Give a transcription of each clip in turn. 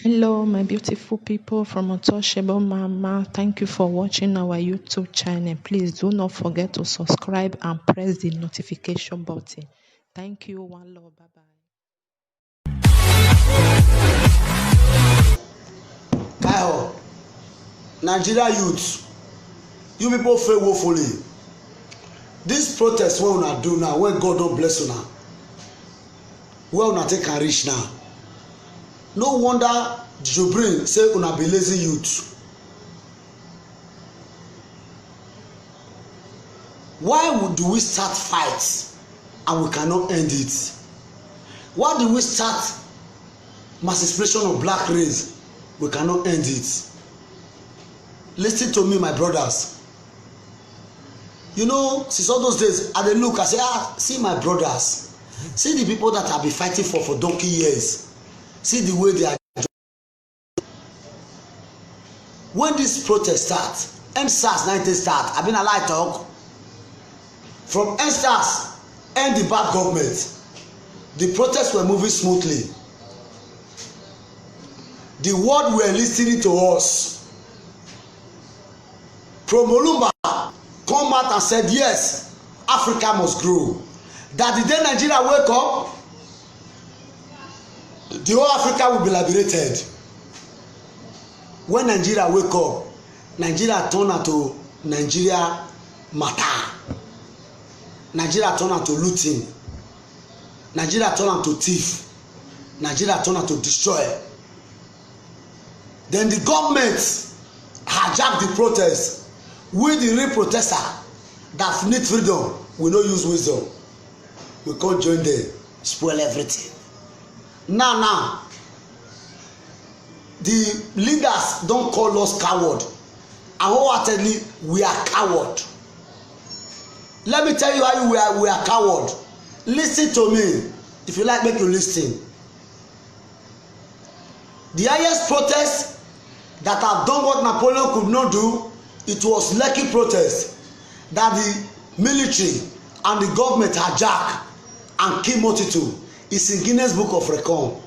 Hello, my beautiful people from Untouchable Mama. Thank you for watching our YouTube channel. Please do not forget to subscribe and press the notification button. Thank you. One love. Bye bye. Kyle, Nigeria youth, you people fail woefully. This protest wey una do now, when God don bless una, where una take and reach now. No wonder Jubrin say una be lazy youth. Why do we start fights and we cannot end it? Why do we start massification of black race? We cannot end it. Listen to me, my brothers. You know, since all those days, I dey look, I say, see my brothers. See the people that I be fighting for donkey years. See the way they are. When this protest start, EndSARS 90 start, I been a lie talk. From EndSARS, end the bad government. The protests were moving smoothly. The world were listening to us. Promolumba come out and said, yes, Africa must grow. That the day Nigeria wake up, the whole Africa will be liberated. When Nigeria wake up, Nigeria turn into Nigeria matter. Nigeria turn into looting. Nigeria turn into thief. Nigeria turn into destroy. Then the government hijack the protest. We the real protester that need freedom, we no use wisdom. We can't join them, spoil everything. Now, the leaders don't call us coward. And wholeheartedly, we are coward. Let me tell you how we are coward. Listen to me. If you like, make you listen. The highest protest that have done what Napoleon could not do, it was Lekki protest that the military and the government hijacked and killed multitude. It's in Guinness Book of Record.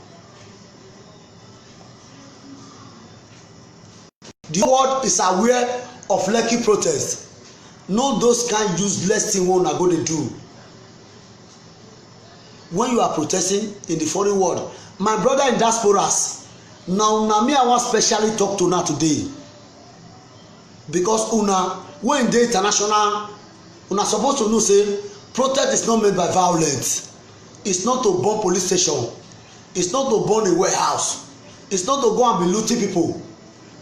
The world is aware of Lekki protest. No those kind useless thing one are going to do. When you are protesting in the foreign world, my brother in diasporas, now me I want specially talk to una today. Because una when dey international, una supposed to know say protest is not made by violence. It's not to burn police station. It's not to burn a warehouse. It's not to go and be looting people.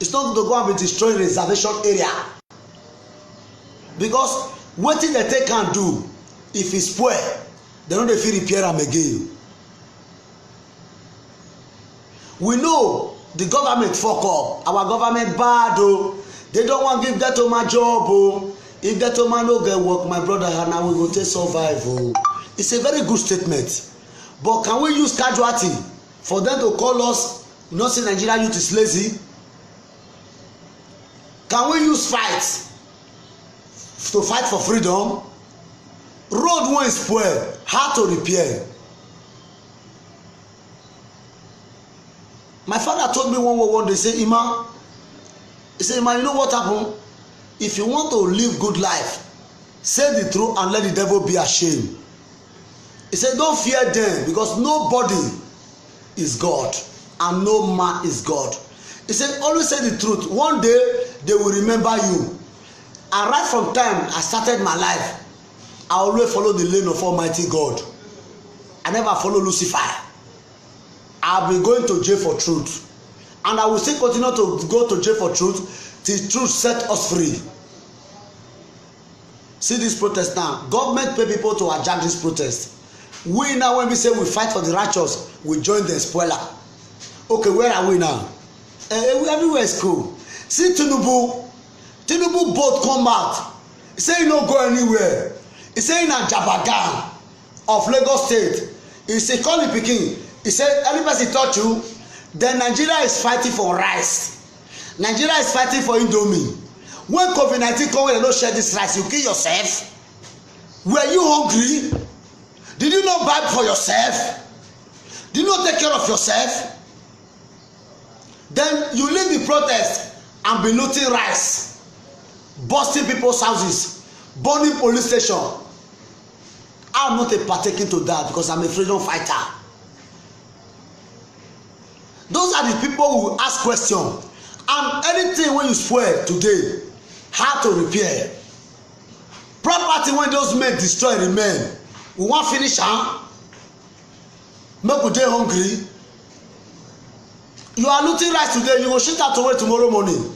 It's not to go and be destroying reservation area. Because wetin dem take am do, if e spoil, dem no dey fit repair am again. We know the government fuck up. Our government bad o. They don't want to give that to my job o. If that to man no get work, my brother, and now we go take survive o. It's a very good statement. But can we use casualty for them to call us, you know, say Nigeria youth is lazy? Can we use fight to fight for freedom? Road wey spoil, how to repair? My father told me one day, say, Ima, he said, Ima, you know what happen? If you want to live good life, say the truth and let the devil be ashamed. He said, don't fear them, because nobody is God and no man is God. He said, always say the truth. One day they will remember you. And right from time I started my life, I always follow the lane of Almighty God. I never follow Lucifer. I've been going to jail for truth, and I will still continue to go to jail for truth till truth set us free. See this protest now. Government pay people to hijack this protest. We now, when we say we fight for the righteous, we join the spoiler. Okay, where are we now? Everywhere is cool. See Tinubu boat come out. He say he no go anywhere. He say in Ajabagan of Lagos State. He say call him pikin. He said, any person touch you, then Nigeria is fighting for rice. Nigeria is fighting for Indomie. When COVID-19 come, when they don't share this rice, you kill yourself. Were you hungry? Did you not buy for yourself? Did you not take care of yourself? Then you leave the protest and be looting rice, busting people's houses, burning police station. I'm not a partaking to that because I'm a freedom fighter. Those are the people who ask questions. And anything when you spoil today, how to repair. Property when those men destroy remain. We want finish make we dey hungry. You are looting rice today, you go shit out away tomorrow morning.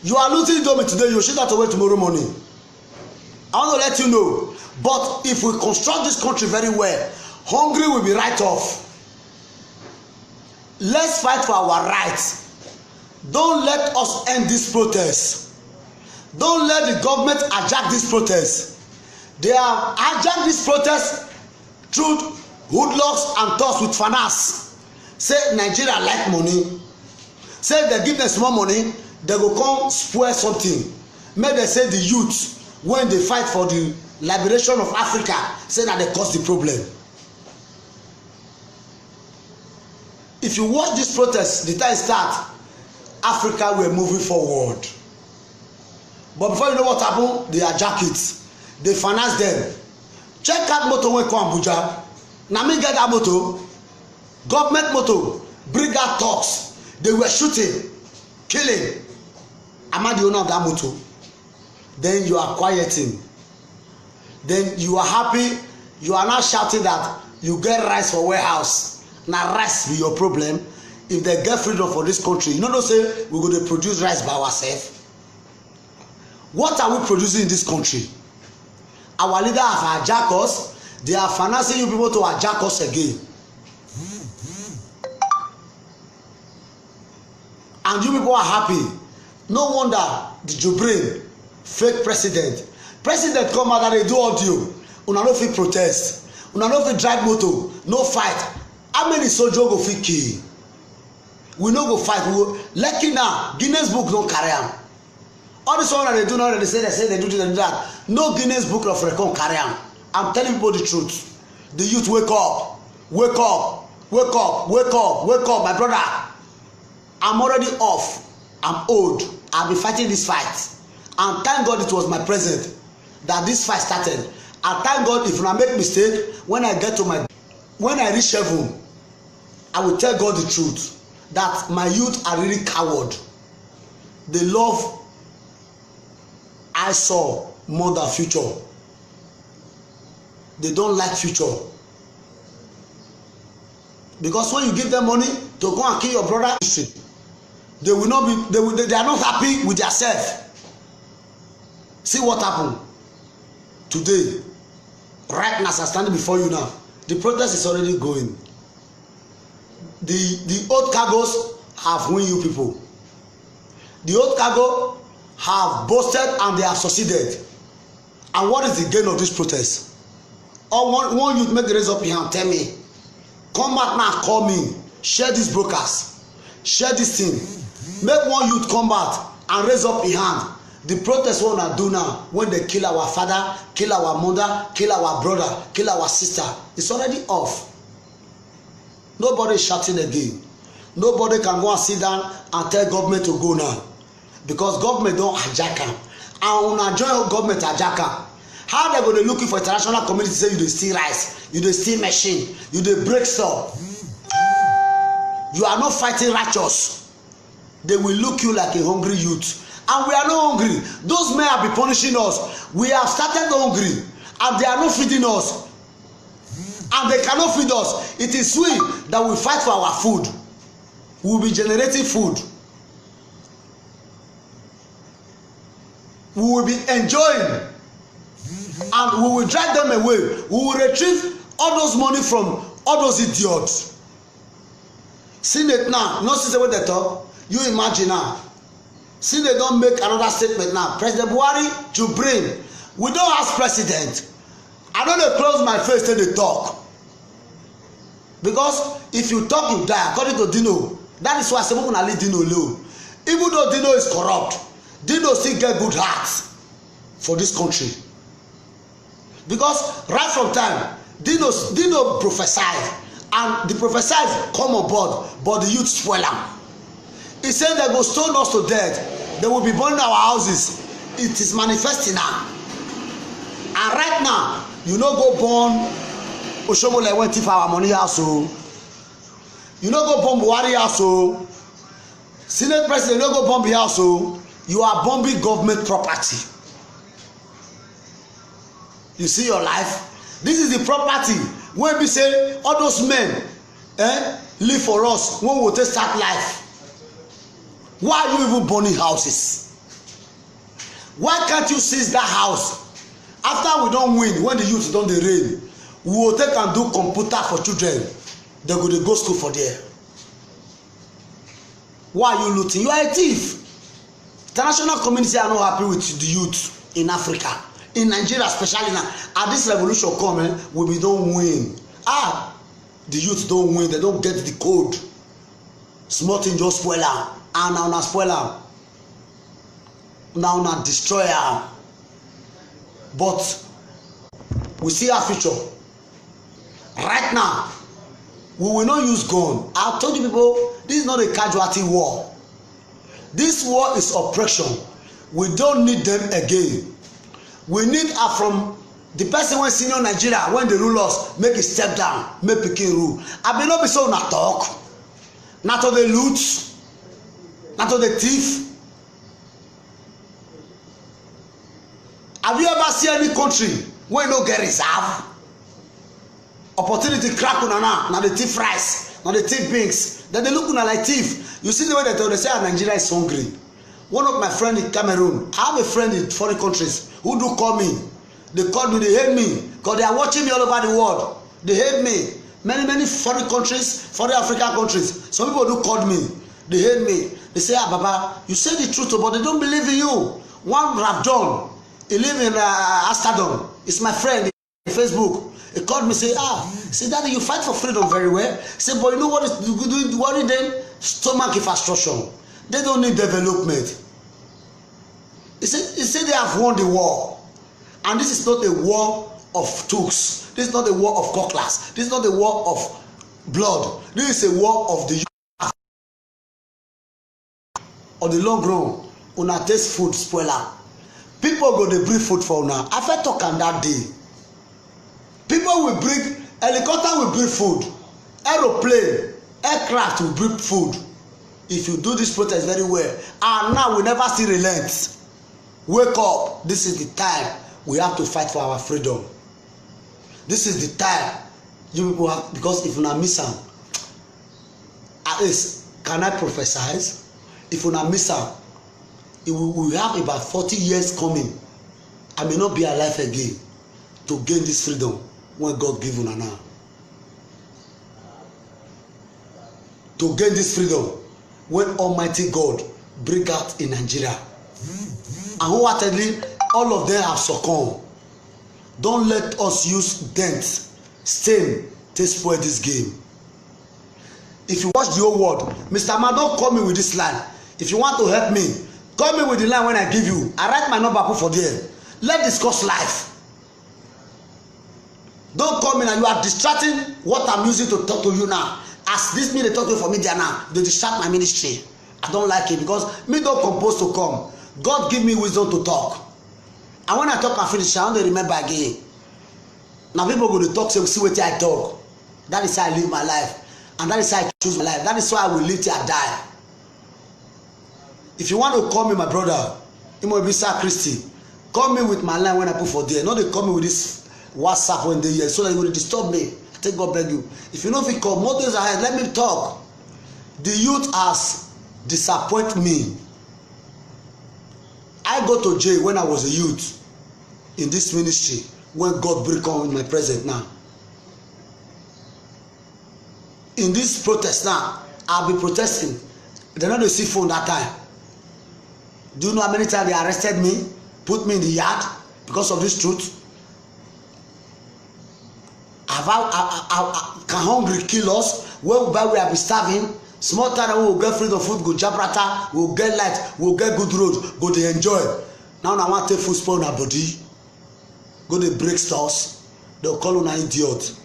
You are looting domi today, you go shit out away tomorrow morning. I want to let you know. But if we construct this country very well, hungry will be right off. Let's fight for our rights. Don't let us end this protest. Don't let the government hijack this protest. They have hijacked this protest through hoodlocks and thugs with finance. Say Nigeria like money. Say they give them small money, they go come spoil something. Make they say the youth when they fight for the liberation of Africa, say that they cause the problem. If you watch this protest, the time start, Africa were moving forward. But before you know what happened, they hijack it. They finance them. Check out motor when come Abuja. Now me get that motor. Government motor. Bring out thugs. They were shooting, killing. Am I the owner of that motor? Then you are quieting. Then you are happy. You are not shouting that you get rice for warehouse. Now rice be your problem. If they get freedom for this country, you know they say we're going to produce rice by ourselves. What are we producing in this country? Our leader have hijacked us. They are financing you people to hijack us again. And you people are happy. No wonder the Jubril, fake president. President come out and they do audio. Una no fit protest. Una no fit drive motor. No fight. How many soldiers go fit kill? We no go fight. Lucky now, Guinness Book don't carry am. All this one that they do now, they say they do this and that. No Guinness Book of Record carry am. I'm telling people the truth. The youth wake up, wake up, wake up, wake up, wake up, my brother. I'm already off. I'm old. I've been fighting this fight, and thank God it was my president that this fight started. And thank God if I make mistake, when I reach heaven, I will tell God the truth that my youth are really coward. They love I saw more than future. They don't like future. Because when you give them money to go and kill your brother, they will not be, they are not happy with themselves. See what happened today. Right now, as I stand before you now, the protest is already going. The old cargos have won you people. The old cargo have boasted and they have succeeded. And what is the gain of this protest? Or one youth make the raise up your hand, tell me, come back now, call me, share these brokers, share this thing. Make one youth come back and raise up your hand. The protest we wanna do now, when they kill our father, kill our mother, kill our brother, kill our sister, it's already off. Nobody is shouting again. Nobody can go and sit down and tell government to go now, because government don't hijack am. And una join government hijack am. How they go dey looking for international community say you dey steal rice, you dey steal machine, you dey break stuff. You are not fighting righteous. They will look you like a hungry youth. And we are not hungry. Those men have been punishing us. We have started hungry and they are not feeding us. And they cannot feed us. It is we that will fight for our food. We will be generating food. We will be enjoying. And we will drive them away. We will retrieve all those money from all those idiots. Senate now, no see what they talk. You imagine now. See, they don't make another statement now. President Buhari, Jubril, we don't ask president. I don't know, close my face till they talk. Because if you talk, you die. According to Dino, that is why some people are leaving Dino low. Even though Dino is corrupt, Dino still get good heart for this country. Because right from time, Dino prophesied, and the prophesied come on board, but the youth spoil am. He said they go stone us to death. They will be burning our houses. It is manifesting now. And right now, you no go burn Oshomole went for our money also. You no go bomb Buhari also. Senate president no go bomb also. You are bombing government property. You see your life. This is the property when we say all those men live for us when we take start life. Why are you even burning houses? Why can't you seize that house after we don win, when the youth don dey reign? We will take and do computer for children. They go dey go school for there. Why are you looting? You are a thief. International community are not happy with the youth in Africa, in Nigeria especially now. As this revolution come, we don win. The youth don win. They don get the code. Small thing just spoil am, and now na spoil am. Now na destroy am. But we see our future. Right now, we will not use gun. I told you people, this is not a casualty war. This war is oppression. We don't need them again. We need from the person when senior Nigeria, when they rule us, make it step down, make pikin rule. I may not be so na talk, not to the loot, not to the thief. Have you ever seen any country where no get reserve? Opportunity crack una na the thief rice, na the thief beans. Then they look una like thief. You see the way they say Nigeria is hungry. One of my friends in Cameroon, I have a friend in foreign countries who do call me. They call me, they hate me because they are watching me all over the world. They hate me. Many foreign countries, foreign African countries. Some people do call me. They hate me. They say, Baba, you say the truth, but they don't believe in you. One Rav John, he live in Amsterdam. It's my friend in Facebook. He called me, say, see, Daddy, you fight for freedom very well. Say, but you know what is doing? Worry them? Stomach infrastructure. They don't need development. He said they have won the war. And this is not a war of tools. This is not a war of cutlass. This is not a war of blood. This is a war of the youth. On the long run, una taste food spoiler. People go dey bring food for una. I fit talk am that day. People will bring, helicopter will bring food, aeroplane, aircraft will bring food. If you do this protest very well, and now we never still relent. Wake up. This is the time we have to fight for our freedom. This is the time you people have, because if you not miss am, at least can I prophesy? If you not miss am, we have about 40 years coming. I may not be alive again to gain this freedom when God give una now. To gain this freedom when Almighty God bring out in Nigeria. And wholeheartedly, all of them have succumbed. Don't let us use dent, stain to spoil this game. If you watch the whole world, Mr. Man, don't call me with this line. If you want to help me, call me with the line when I give you. I write my number put for there. Let's discuss life. Don't call me now. You are distracting what I'm using to talk to you now. As this me they talk to you for media now, they distract my ministry. I don't like it because me don't compose to come. God give me wisdom to talk. And when I talk and finish, I don't remember again. Now people go to talk, say, see what I talk. That is how I live my life. And that is how I choose my life. That is why I will live till I die. If you want to call me my brother, Imobisa Christy, call me with my line when I put for there. No, they call me with this WhatsApp when they hear so that you will disturb me. I take God beg you. If you know if you call, more days ahead, let me talk. The youth has disappointed me. I go to jail when I was a youth in this ministry when God break on with my present now. In this protest now, I'll be protesting. They not see phone that time. Do you know how many times they arrested me, put me in the yard because of this truth? Can hungry kill us? When we have been starving, small time we will get free of food, go Jabrata, we will get light, we will get good road, go to enjoy. Now I want to take food spoil our body, go to break stores, they will call on an idiot.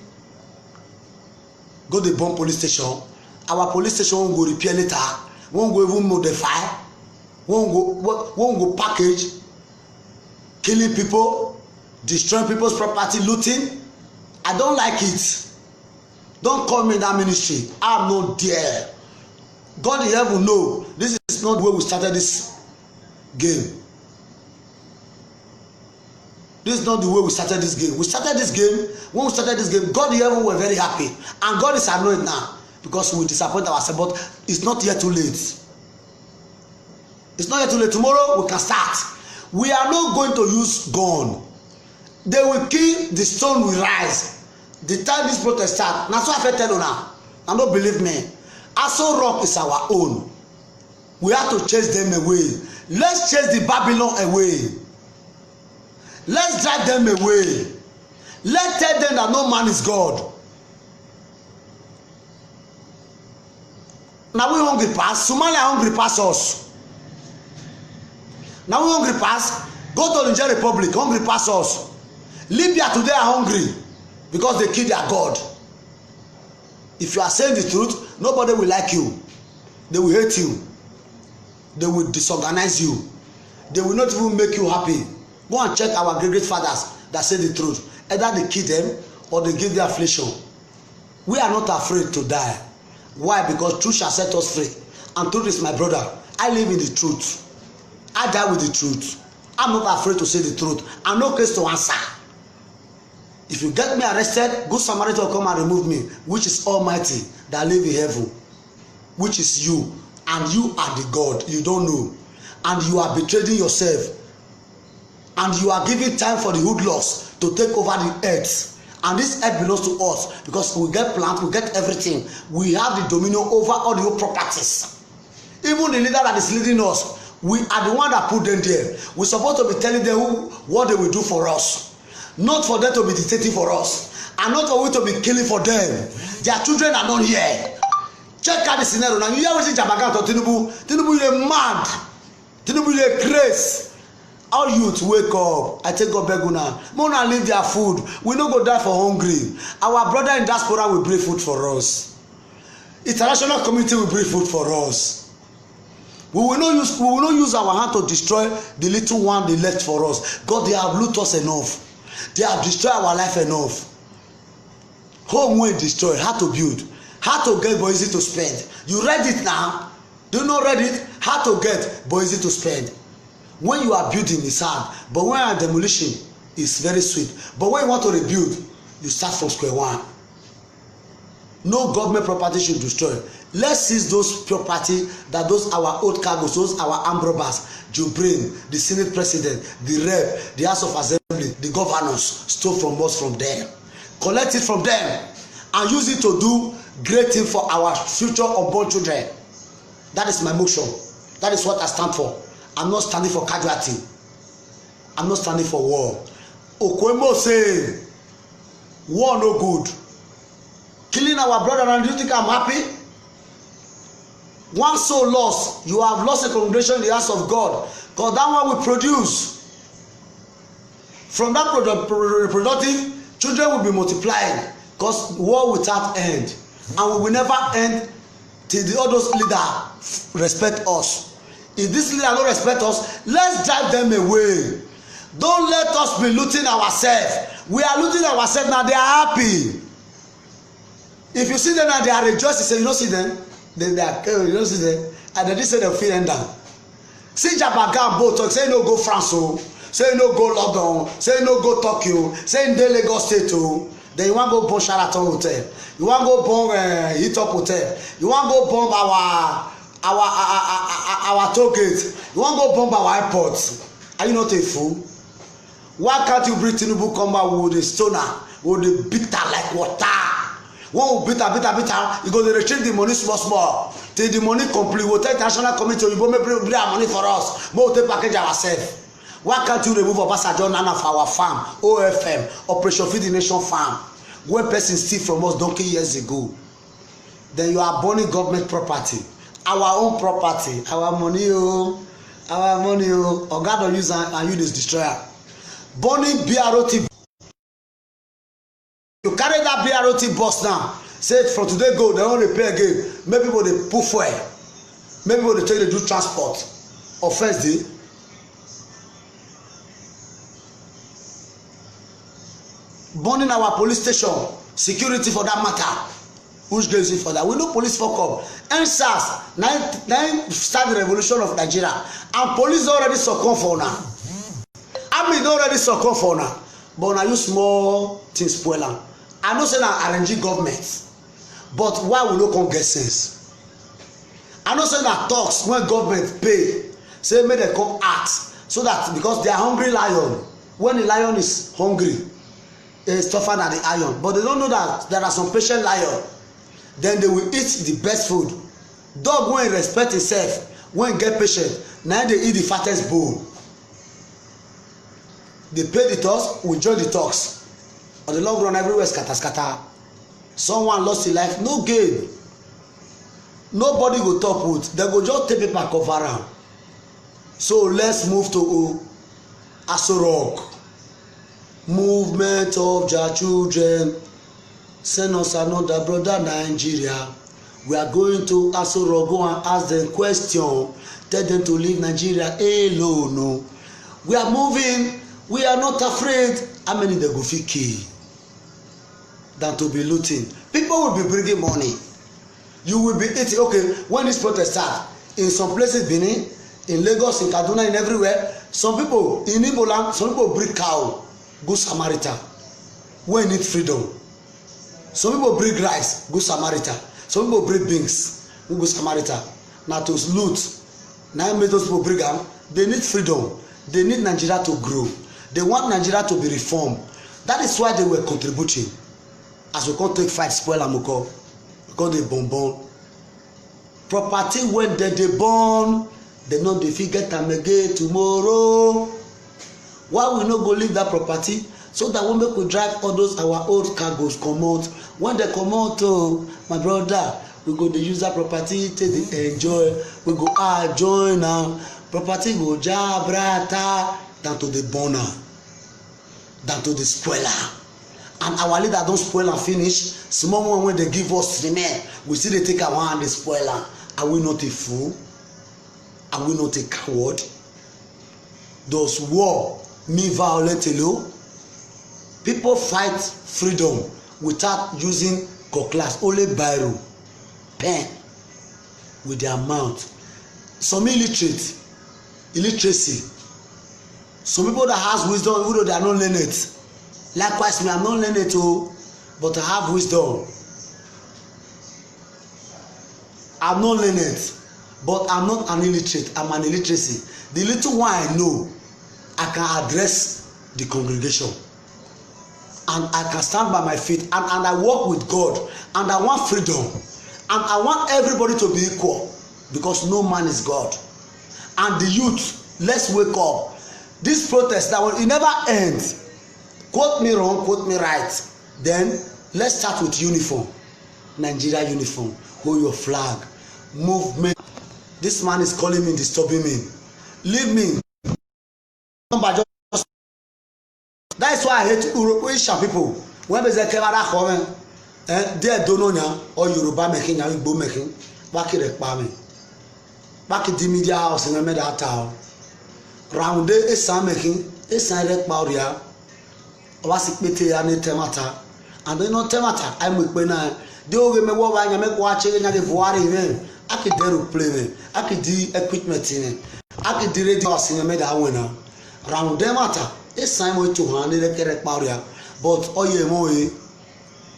Go to bomb police station. Our police station will go repair later. won't go even modify, won't go package, killing people, destroying people's property, looting. I don't like it. Don't call me in that ministry. I'm not there. God in heaven know this is not the way we started this game. This is not the way we started this game. We started this game. When we started this game, God in heaven were very happy, and God is annoyed now because we disappoint ourselves. But it's not yet too late. It's not yet too late. Tomorrow we can start. We are not going to use gun. They will kill, the stone will rise. The time this protest start, na so I fit tell you now. And don't believe me. Aso Rock is our own. We have to chase them away. Let's chase the Babylon away. Let's drive them away. Let's tell them that no man is God. Now we hungry pass. Somalia hungry pass us. Now we hungry pass. Go to Niger Republic, hungry pass us. Libya today are hungry because they kill their God. If you are saying the truth, nobody will like you. They will hate you. They will disorganize you. They will not even make you happy. Go and check our great fathers that say the truth. Either they kill them or they give their affliction. We are not afraid to die. Why? Because truth shall set us free. And truth is my brother. I live in the truth. I die with the truth. I'm not afraid to say the truth. I'm no case to answer. If you get me arrested, good Samaritan will come and remove me, which is Almighty that live in heaven, which is you, and you are the God you don't know, and you are betraying yourself, and you are giving time for the hoodlums to take over the earth. And this earth belongs to us because we get plant, we get everything. We have the dominion over all the properties. Even the leader that is leading us, we are the one that put them there. We're supposed to be telling them what they will do for us, not for them to be dictating for us, and not for we to be killing for them. Their children are not here. Check out the scenario now. You hear what Jabaga to Tinubu? Tinubu is mad. Tinubu is crazy. All youth wake up. I take God beg una. Mona leave their food. We no go die for hungry. Our brother in diaspora will bring food for us. International community will bring food for us. We will not use our hand to destroy the little one they left for us. God, they have loot us enough. They have destroyed our life enough. Home will destroy. How to build. How to get but easy to spend. You read it now. Do you not read it? How to get but easy to spend. When you are building, it's hard. But when you are demolition, it's very sweet. But when you want to rebuild, you start from square one. No government property should destroy. Let's seize those property that those our old cargoes, those our armed robbers, Jubril, the Senate President, the Rep, the House of Assembly, the governors stole from us from them. Collect it from them and use it to do great things for our future unborn children. That is my motion. That is what I stand for. I'm not standing for casualty. I'm not standing for war. Okwemo say war no good. Killing our brother, and you think I'm happy? One soul lost. You have lost a congregation in the hands of God. Because that one will produce. From that reproductive, children will be multiplying. Because war without end. And we will never end till the other leaders respect us. If this leader don't respect us, let's drive them away. Don't let us be looting ourselves. We are looting ourselves now. They are happy. If you see them now, they are rejoicing. Say, you don't see them? They are, you don't see them? And they say they feel down. See Jabaga and both talk. Say no go France. Say no go London. Say no go Tokyo. Say no Lagos State. Then you want to go bomb Sheraton Hotel. You want to go bomb Hitop Hotel. You want to go bomb our toll gate. You want to go bomb our airports. Are you not a fool? Why can't you bring Tinubu come back with a stoner, with a bitter like water? One will bitter, you go to retrieve the money small, till the money complete. We'll take international committee, you go bring our money for us. We'll take package ourselves. Why can't you remove Obasanjo Nana for our farm, OFM, Operation Feed the Nation farm, when person steal from us donkey years ago? Then you are burning government property, our own property, our money, our money, or God don't use and you this destroyer. Burning BROT. You carry that BROT bus now. Say from today go, they don't repair again. Make people they put fuel. maybe when they take they do transport or first day. Burning our police station, security for that matter. Which gives it for that? We know police for come. NSAS, nine start the revolution of Nigeria, and police already succumb for now. Army already succumb for now. But now you small things spoil am. I know say na RNG government, but why we no come get sense? I know say na talks when government pay, say make dem come act so that because they are hungry lion. When the lion is hungry, it's tougher than the iron. But they don't know that there are some patient lion. Then they will eat the best food. Dog when respect himself, when get patient, now they eat the fattest bone. They pay the tax, we join the tax. On the long run, everywhere scatter scatter. Someone lost his life, no gain. Nobody go top with. They go just take paper cover am. So let's move to Aso Rock. Movement of their children. Send us another brother Nigeria. We are going to Aso Rock, go and ask them question. Tell them to leave Nigeria alone. No. We are moving. We are not afraid. How many they go fit kill than to be looting? People will be bringing money. You will be eating. Okay, when this protest start, in some places, Benin, in Lagos, in Kaduna, in everywhere, some people in Igbo land, some people bring cow, good Samaritan, when need freedom. Some people bring rice, good Samaritan. Some people bring beans, good Samaritan. Now to loot, now make those people bring them. They need freedom. They need Nigeria to grow. They want Nigeria to be reformed. That is why they were contributing. As we can't take fight, spoil amoko, because they bonbon. Property when they born, they know they fit get am again tomorrow. Why we no go leave that property? So that when we could drive all those our old cargos come out. When they come out, oh, my brother, we go dey use that property take dey enjoy. We go join am. Property go jabrata than to the burner, than to the spoiler. And our leader don spoil am finish. Small one when they give us remain, we still dey take our hand dey spoil am. Are we not a fool? Are we not a coward? Does war mean violence alone? People fight freedom without using cutlass, only biro, pen with their mouth. Some illiteracy. Some people that has wisdom, even though they are not learned. Likewise, me, I'm not learned too, but I have wisdom. I'm not learned, but I'm not an illiterate. I'm an illiteracy. The little one I know, I can address the congregation. And I can stand by my feet. And I work with God. And I want freedom. And I want everybody to be equal. Because no man is God. And the youth, let's wake up. This protest, that will it never end. Quote me wrong, quote me right. Then let's start with uniform. Nigeria uniform. Hold your flag. Movement. This man is calling me, disturbing me. Leave me. That is why I hate Asian people. When they say Kevada Hoven, they don't know or Yoruba making, or Igbo making, back in the farming. Back in the media house in the middle town. Round there is some making, is silent Pauria. Was it pity and temata? And they know temata. I'm with Bena. They will give me what I make watching and the Vuari. I could do play me. I could do equipment in it. I could do radio in the middle winner. Round them matter. It's time we to handle the correct barrier. But oye moe,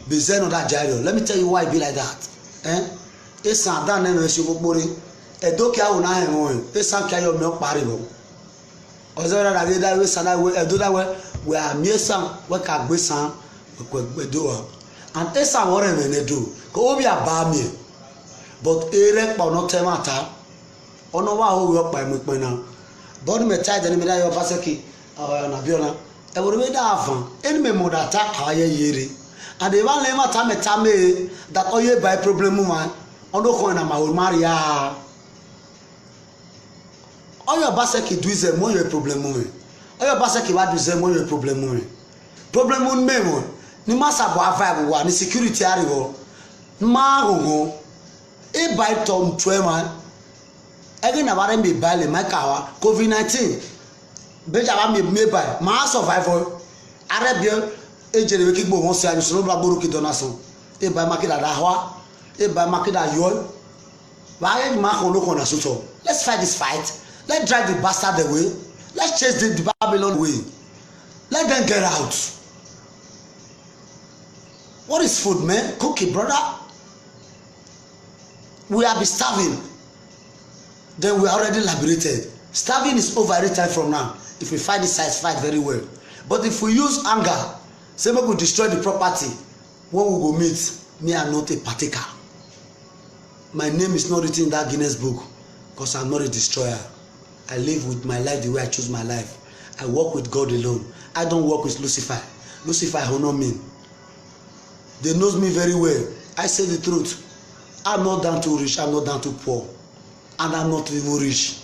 be zen on that gyro. Let me tell you why it be like that. It's not done then as you go body. A dokia will not moe. It's not carry your milk paribo. Other than that, we said I do that way. We are mere son, work at Bissan, we do. And it's a warren when they do. Go be a bar me. But Eric or not temata. Or no one who work by Mukmana. Body me tied and me of Vasaki. Nabiola, I would read Avan, any more that higher year. And the one lema tame that all ye by problem woman, on the corner, my old Maria. All your basaki do is a more problem woman. All your basaki what is a more problem woman. Problem woman, memo, ni massa boa 5 1, security arrival. Ma, a by Tom Twema, Again, about me bale my kawa COVID-19. Beja ba me by ma survival. Arabia ejere we kigbo won se ani so no bla boru ki donason. E ba makida da hawa. E ba makida yol. Why ma kon no kon na so. Let's fight this fight. Let's drive the bastard away. Let's chase the Babylon away. Let them get out. What is food, man? Cook it, brother. We have been starving. Then we are already liberated. Starving is over any time from now. If we fight this side, fight very well. But if we use anger, say we will destroy the property. When we go meet, me are not a partaker. My name is not written in that Guinness book because I'm not a destroyer. I live with my life the way I choose my life. I walk with God alone. I don't work with Lucifer. Lucifer honor me. They knows me very well. I say the truth. I'm not down to rich. I'm not down to poor. And I'm not even rich.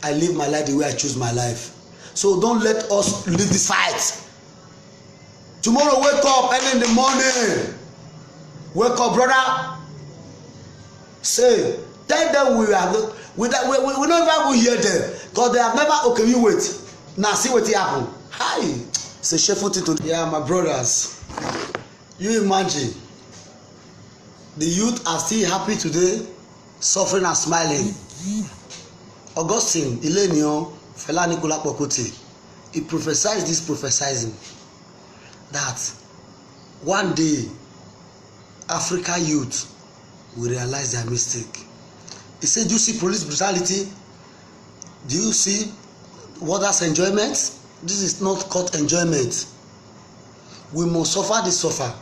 I live my life the way I choose my life. So don't let us leave this fight. Tomorrow wake up early in the morning. Wake up, brother. Say, tell them we don't even hear them. Because they have never, okay, you wait. Now see what happen. Hi. Say, shameful thing to, yeah, my brothers. You imagine. The youth are still happy today, suffering and smiling. Augustine, Ilenion, Fela Anikulapo Kuti, he prophesied this prophesizing that one day Africa youth will realize their mistake. He said, do you see police brutality? Do you see others' enjoyment? This is not called enjoyment. We must suffer this suffer,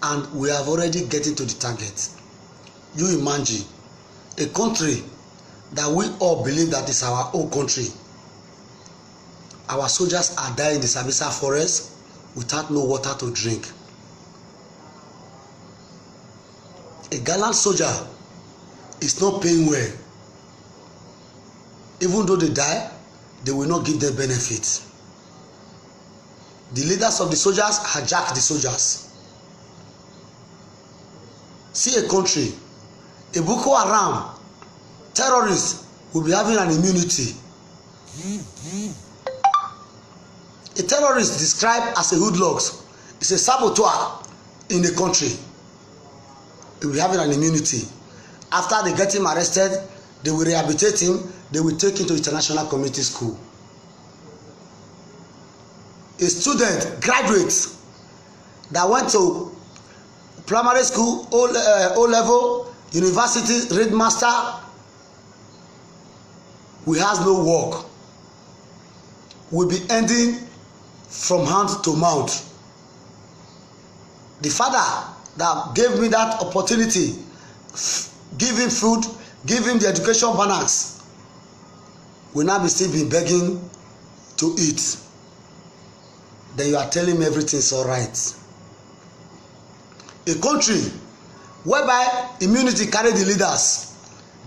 and we have already getting to the target. You imagine a country that we all believe that is our own country. Our soldiers are dying in the Sambisa forest without no water to drink. A gallant soldier is not paying well. Even though they die, they will not give them benefits. The leaders of the soldiers hijack the soldiers. See a country, a Boko Haram terrorist will be having an immunity. A terrorist described as a hoodlum is a saboteur in the country. He will be having an immunity. After they get him arrested, they will rehabilitate him. They will take him to international community school. A student, graduate, that went to primary school, O-level, university, read master, who has no work, will be ending from hand to mouth. The father that gave me that opportunity, give him food, give him the education bonus, will now be still be begging to eat. Then you are telling me everything is all right. A country whereby immunity carry the leaders,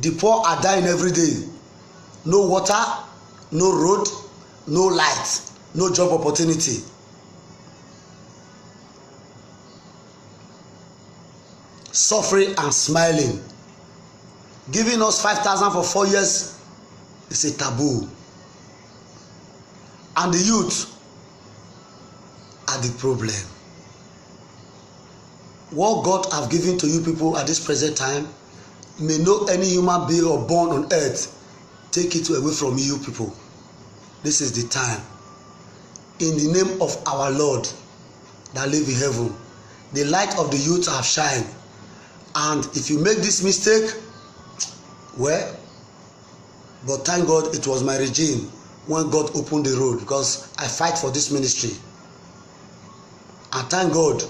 the poor are dying every day. No water, no road, no light, no job opportunity. Suffering and smiling. Giving us 5,000 for 4 years is a taboo. And the youth are the problem. What God have given to you people at this present time, may no any human being or born on earth take it away from you people. This is the time. In the name of our Lord that live in heaven, the light of the youth have shined. And if you make this mistake, well, but thank God it was my regime when God opened the road, because I fight for this ministry. And thank God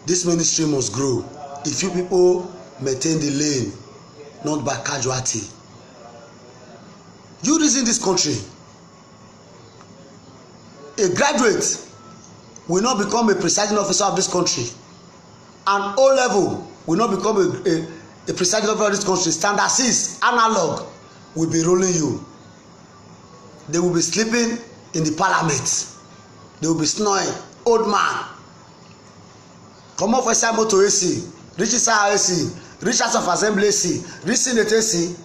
this ministry must grow if you people maintain the lane, not by casualty. You reason this country, a graduate will not become a presiding officer of this country, and O level will not become a presiding officer of this country. Standard 6 analog will be rolling you. They will be sleeping in the parliament. They will be snoring. Old man, come off a motor AC, reach inside AC, reach House of Assembly see, reach Senate see,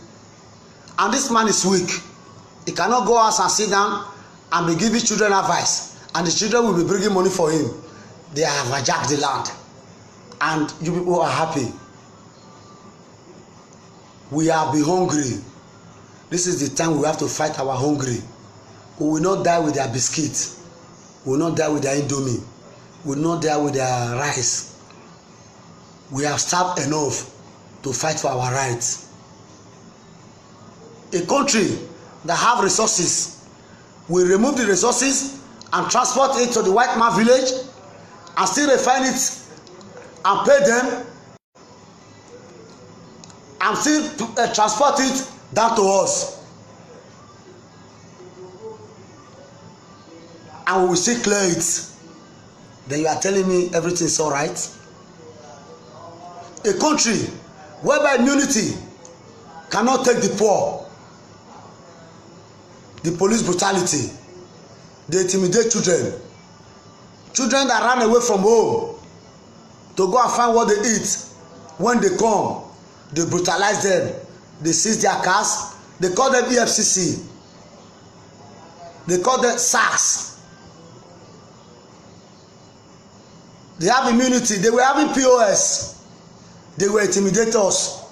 and this man is weak. He cannot go out and sit down and be giving children advice, and the children will be bringing money for him. They have hijacked the land, and you people are happy. We have been hungry. This is the time we have to fight our hungry. We will not die with their biscuit. We will not die with their indomie. We will not die with their rice. We have starved enough to fight for our rights. A country that have resources will remove the resources and transport it to the white man village and still refine it and pay them and still transport it down to us, and we will still clear it. Then you are telling me everything is all right? A country whereby immunity cannot take the poor, the police brutality, they intimidate children that run away from home to go and find what they eat. When they come, they brutalize them, they seize their cars, they call them EFCC, they call them SARS. They have immunity. They were having POS. They were intimidating us.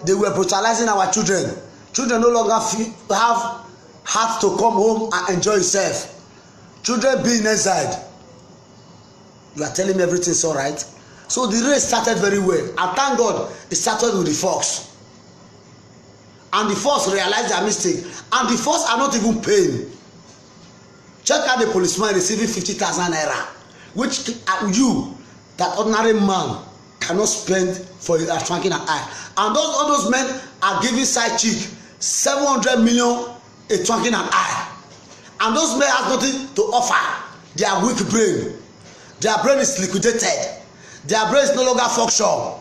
They were brutalizing our children. Children no longer have heart to come home and enjoy itself. Children being exiled. You are telling me everything is all right? So the race started very well, and thank God it started with the fox. And the fox realized their mistake, and the fox are not even paying. Check out the policeman receiving 50,000 naira, which you, that ordinary man, cannot spend for a franking an eye. And all those men are giving side chick 700 million a franking an eye. And those men have nothing to offer. They are weak brain. Their brain is liquidated. Their brain is no longer function.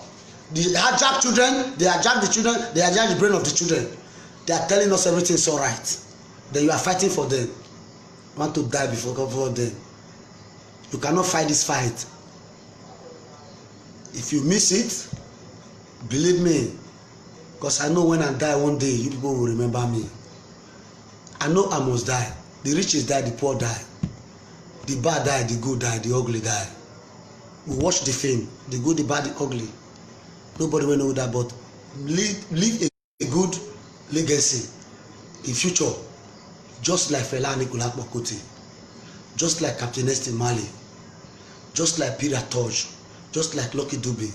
They hijack children, they hijack the children, they hijack the brain of the children. They are telling us everything is all right. Then you are fighting for them. You want to die before them. You cannot fight this fight. If you miss it, believe me, because I know when I die one day, you people will remember me. I know I must die. The rich die, the poor die. The bad die, the good die, the ugly die. We watch the film, the good, the bad, the ugly. Nobody will know that, but leave a good legacy in future, just like Fela Anikulapo Kuti, just like Captain Ernest Mali, just like Peter Tosh, just like Lucky Dube,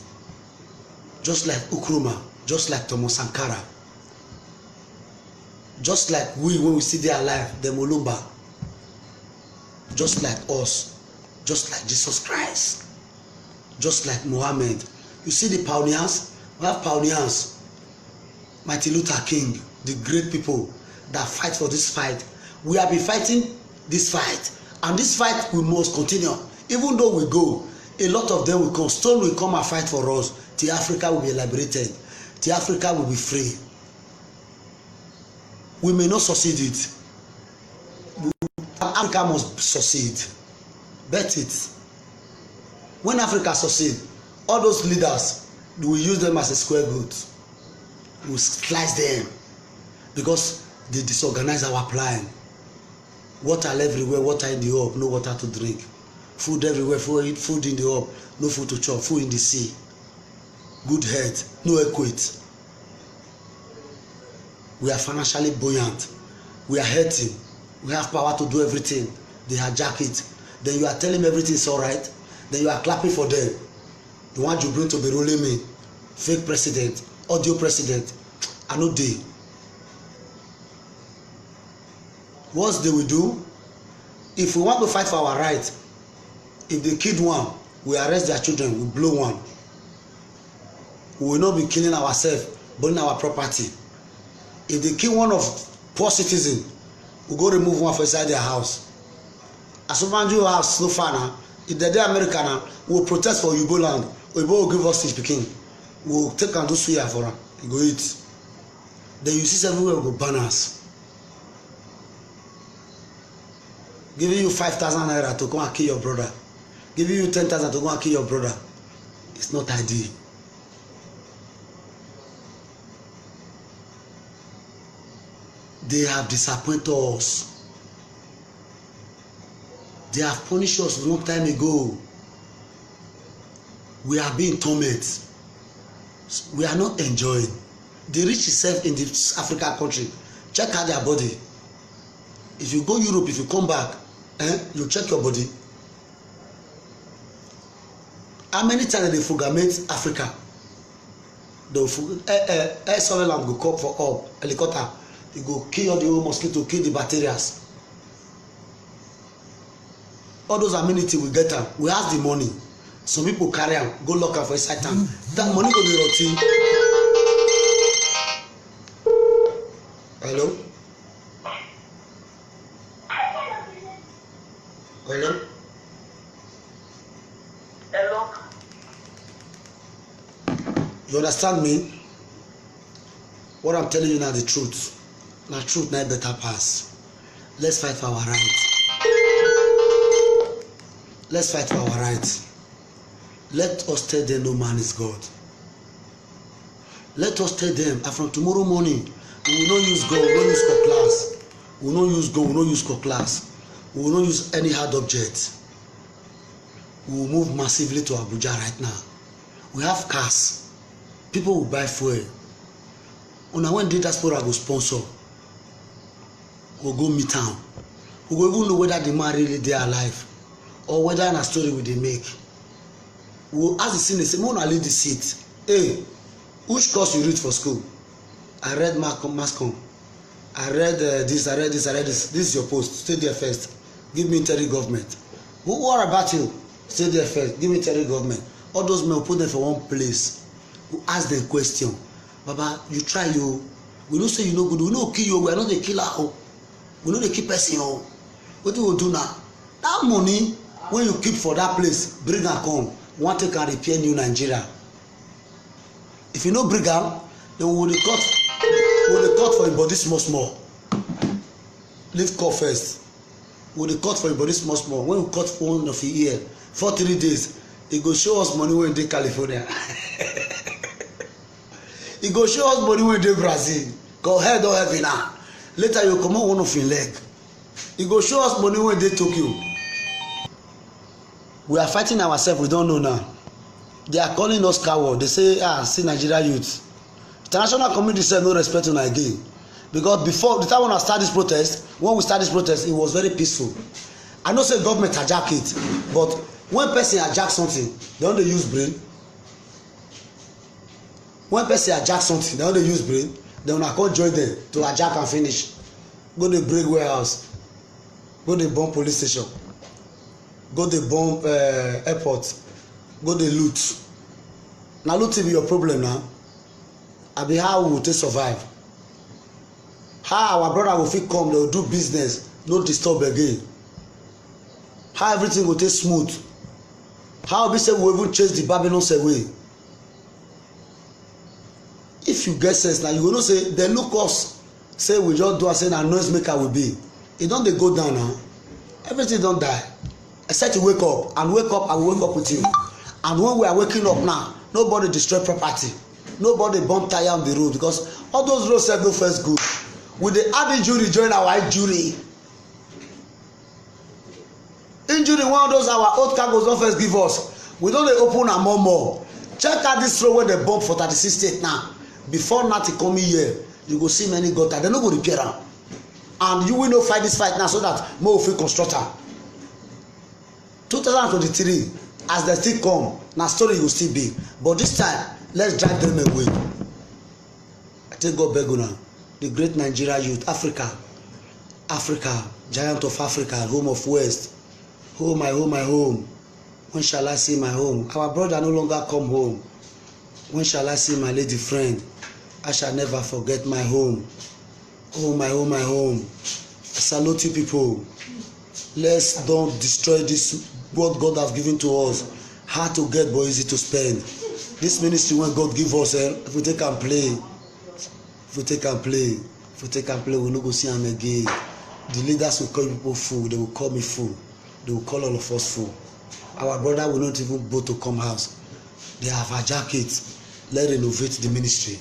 just like Nkrumah, just like Thomas Sankara, just like we when we see they alive, the Mulumba, just like us, just like Jesus Christ, just like Muhammad. You see the pioneers? We have pioneers. Martin Luther King, the great people that fight for this fight. We have been fighting this fight, and this fight we must continue. Even though we go, a lot of them will come. Stone will come and fight for us till Africa will be liberated, till Africa will be free. We may not succeed it. Africa must succeed. Bet it. When Africa succeed, all those leaders, we will use them as a square good. We will slice them because they disorganize our plan. Water everywhere, water in the hub, no water to drink. Food everywhere, food in the hub, no food to chop, food in the sea. Good health, no equate. We are financially buoyant. We are healthy. We have power to do everything. They hijack it. Then you are telling me everything is all right. Then you are clapping for them. The one you bring to be ruling me, fake president, audio president, I know they. What they will do, if we want to fight for our right, if they kill one, we arrest their children, we blow one. We will not be killing ourselves, burning our property. If they kill one of poor citizen, we go remove one for inside their house. As soon as you have no far now, if they're American now, we will protest for Igbo land. Igbo will give us fish picking. We will take and do suya for them. We go eat. Then you see everywhere we go banners. Giving you 5,000 naira to go and kill your brother. Giving you 10,000 to go and kill your brother. It's not ideal. They have disappointed us. They have punished us a long time ago. We are being tormented. We are not enjoying. The rich itself in this African country, check out their body. If you go Europe, if you come back, you check your body. How many times they fulminate Africa? They will surveillance go come for up helicopter. They go kill all the old mosquito, kill the bacteria. All those amenities we get them. We ask the money. Some people carry them, go lock am for inside town. That money go dey rot ten. Hello? Hello? Hello? You understand me? What I'm telling you now the truth. Na truth na better pass. Let's fight for our rights. Let's fight for our rights. Let us tell them no man is God. Let us tell them, and from tomorrow morning, we will not use God, we will not use cutlass. We will not use God, we will not use cutlass. We will not use any hard object. We will move massively to Abuja right now. We have cars. People will buy fuel. Una when the diaspora go sponsor, we'll go meet town. We will even know whether the man really dey alive or whether na story we dey make. We will ask the senior, say, "Mona leave the seat. Hey, which course you read for school?" I read mass com. I read this. This is your post. Stay there first. Give me interior government. What about you? Stay there first. Give me interior government. All those men, put them for one place. We ask them question. Baba, you try you. We don't say you no good. We no kill you. We are not the killer. We no dey kill person. What do we do now? That money when you keep for that place, bring am come. Want to can repair new Nigeria. If you no bring am, then we will cut for your body small. Leave cut first. We will cut for your body small. When we cut for one of your ear for 3 days, e go show us money when dey California. E go show us money when dey Brazil. Go head or heavy now. Later you comot one of your leg. E go show us money when dey Tokyo. We are fighting ourselves, we don't know now. They are calling us coward. They say, see Nigeria youth. International community said no respect to again. Because before the time when I start this protest, when we start this protest, it was very peaceful. I know say government hijack it, but when person hijack something, they don't use brain. When person hijack something, they don't use brain. They will not come join them to hijack and finish. Go to break warehouse. Go to bomb police station. Go to bomb airport. Go to loot. Now looting be your problem now. I be how we will take survive. How our brother will fit come, they will do business, no disturb again. How everything will take smooth. How we say we will even chase the Babylons away. If you get sense now, you will not say they look us, say we just do and say na noise maker will be. It don't they go down now. Everything don't die. Except you wake up, and wake up, I will wake up with you. And when we are waking up now, nobody destroy property. Nobody bomb tire on the road because all those roads said no first good. With the add injury join our injury. Injury one of those our old cargoes don't first give us. We don't open and more. Check out this road where they bomb for 36 states now. Before Natty coming here, you go see many gutter. They no go repair am. And you will not fight this fight now so that more will constructor. 2023, as they still come, now story will still be. But this time, let's drive them away. I take God beg now. The great Nigeria youth, Africa, giant of Africa, home of West, home, my home, my home. When shall I see my home? Our brother no longer come home. When shall I see my lady friend? I shall never forget my home. Oh, my home, my home. I salute you people. Let's don't destroy this, what God has given to us. Hard to get but easy to spend. This ministry when God give us, if we take and play, we no go see am again. The leaders will call people fool, they will call me fool, they will call all of us fool. Our brother will not even go to come house. They have hijacked it. Let's renovate the ministry.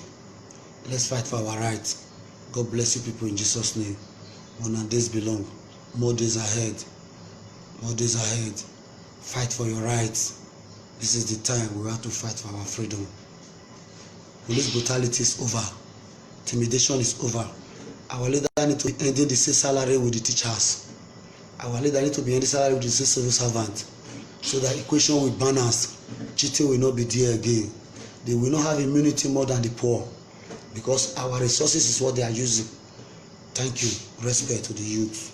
Let's fight for our rights. God bless you people in Jesus' name. More than days belong. More days ahead. More days ahead. Fight for your rights. This is the time we have to fight for our freedom. Police brutality is over. Intimidation is over. Our leader need to end the same salary with the teachers. Our leader need to be ending salary with the civil servant, so that equation will balance. Cheating will not be there again. They will not have immunity more than the poor, because our resources is what they are using. Thank you. Respect to the youth.